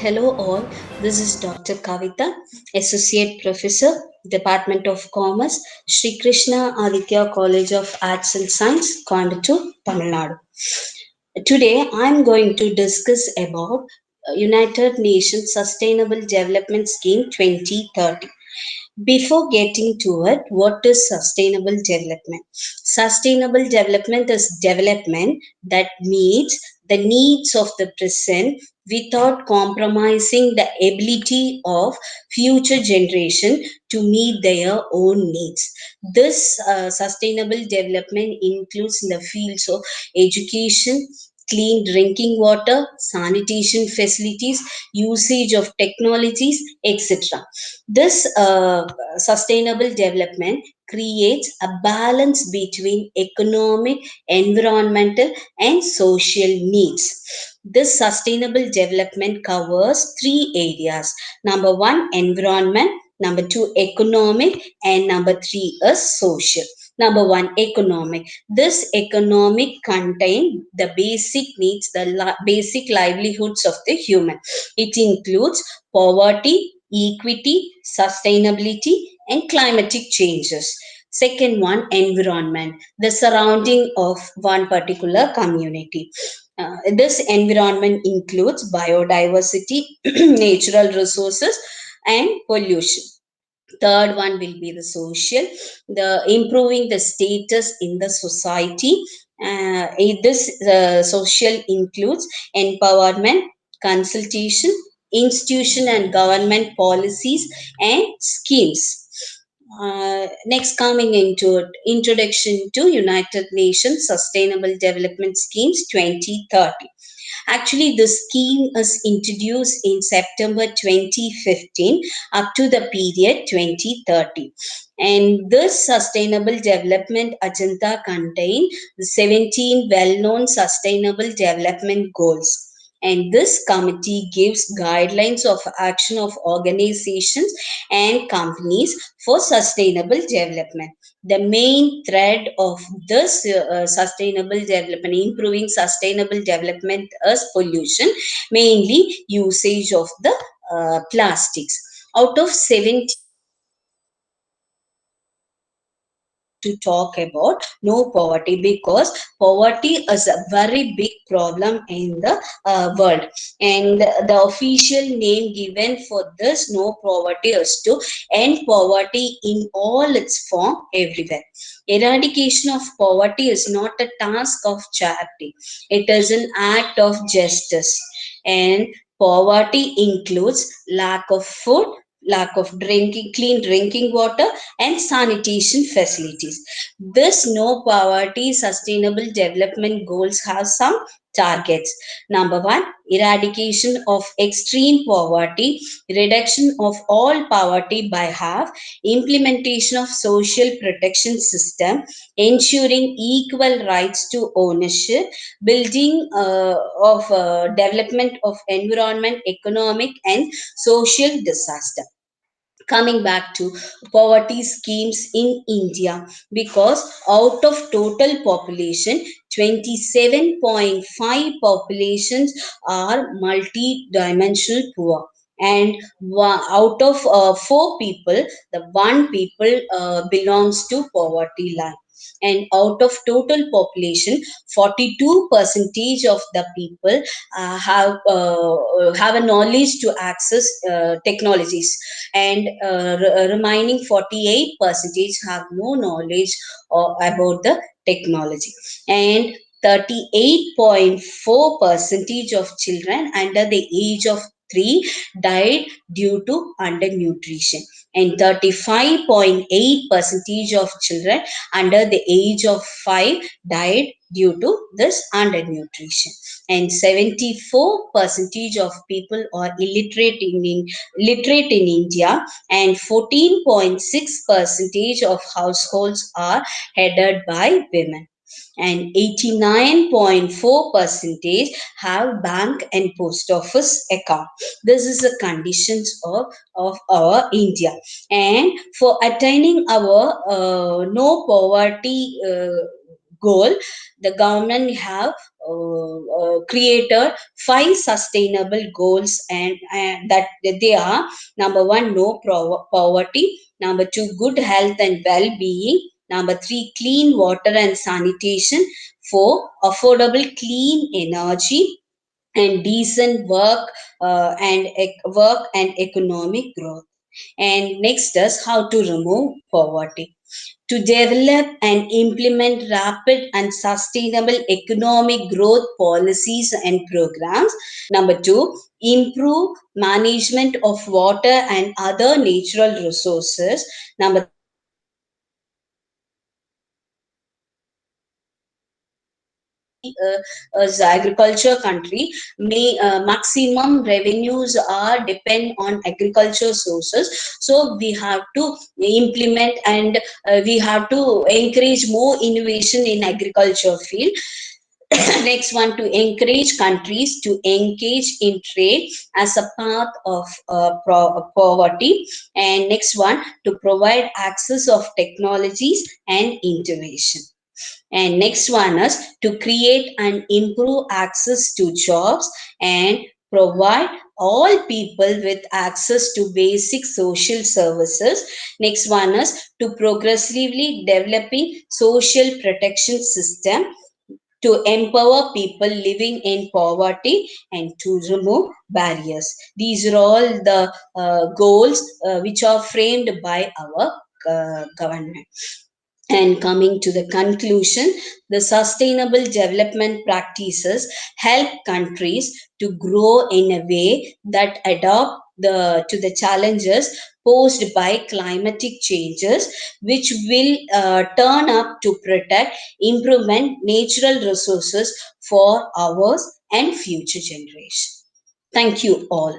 Hello all, this is Dr. Kavita, Associate Professor, Department of Commerce, Sri Krishna Aditya College of Arts and Science, Coimbatore, Tamil Nadu. Today I am going to discuss about United Nations Sustainable Development Scheme 2030. Before getting to it, what is sustainable development? Sustainable development is development that meets the needs of the present without compromising the ability of future generation to meet their own needs. This sustainable development includes the fields of education, clean drinking water, sanitation facilities, usage of technologies, etc. This sustainable development creates a balance between economic, environmental, and social needs. This sustainable development covers three areas. Number one, environment. Number two, economic. And number three is social. Number one, economic. This economic contain the basic needs, the basic livelihoods of the human. It includes poverty, equity, sustainability, and climatic changes. Second one, environment, the surrounding of one particular community. This environment includes biodiversity, natural resources, and pollution. Third one will be the social, the improving the status in the society. This social includes empowerment, consultation, institution and government policies and schemes. Next, coming into it, introduction to United Nations Sustainable Development Schemes 2030. Actually, the scheme is introduced in September 2015 up to the period 2030. And this sustainable development agenda contains 17 well known sustainable development goals. And this committee gives guidelines of action of organizations and companies for sustainable development. The main thread of this sustainable development, improving sustainable development, is pollution, mainly usage of the plastics. Out of 17 goals, I would like to talk about no poverty, because poverty is a very big problem in the world, and the official name given for this no poverty is to end poverty in all its form everywhere. Eradication of poverty is not a task of charity, it is an act of justice. And poverty includes lack of food, lack of drinking, clean drinking water, and sanitation facilities. This no poverty sustainable development goals have some targets. Number one, eradication of extreme poverty, reduction of all poverty by half, implementation of social protection system, ensuring equal rights to ownership, building of development of environment, economic, and social disaster. Coming back to poverty schemes in India, because out of total population, 27.5 populations are multi-dimensional poor, and out of four people, the one people belongs to poverty line. And out of total population, 42 percentage of the people have a knowledge to access technologies, and remaining 48 percentage have no knowledge about the technology. And 38.4 percentage of children under the age of 3 died due to undernutrition, and 35.8 percentage of children under the age of 5 died due to this undernutrition. And 74 percentage of people are literate in India, and 14.6 percentage of households are headed by women, and 89.4 percentage have bank and post office account. This is the conditions of our India. And for attaining our no poverty goal, the government have created five sustainable goals, and that they are: number one, no poverty; number two, good health and well-being; number three, clean water and sanitation; four, affordable clean energy; and decent work, work and economic growth. And next is how to remove poverty. To develop and implement rapid and sustainable economic growth policies and programs. Number two, improve management of water and other natural resources. Number three, promote agriculture development. We as agriculture country, may maximum revenues are depend on agriculture sources, so we have to implement, and we have to encourage more innovation in agriculture field. Next one, to encourage countries to engage in trade as a path of poverty. And next one, to provide access of technologies and innovation. And next one is to create and improve access to jobs and provide all people with access to basic social services. Next one is to progressively developing social protection system to empower people living in poverty and to remove barriers. These are all the goals which are framed by our government. And coming to the conclusion, the sustainable development practices help countries to grow in a way that adapt to the challenges posed by climatic changes, which will turn up to protect, improvement natural resources for ours and future generations. Thank you all.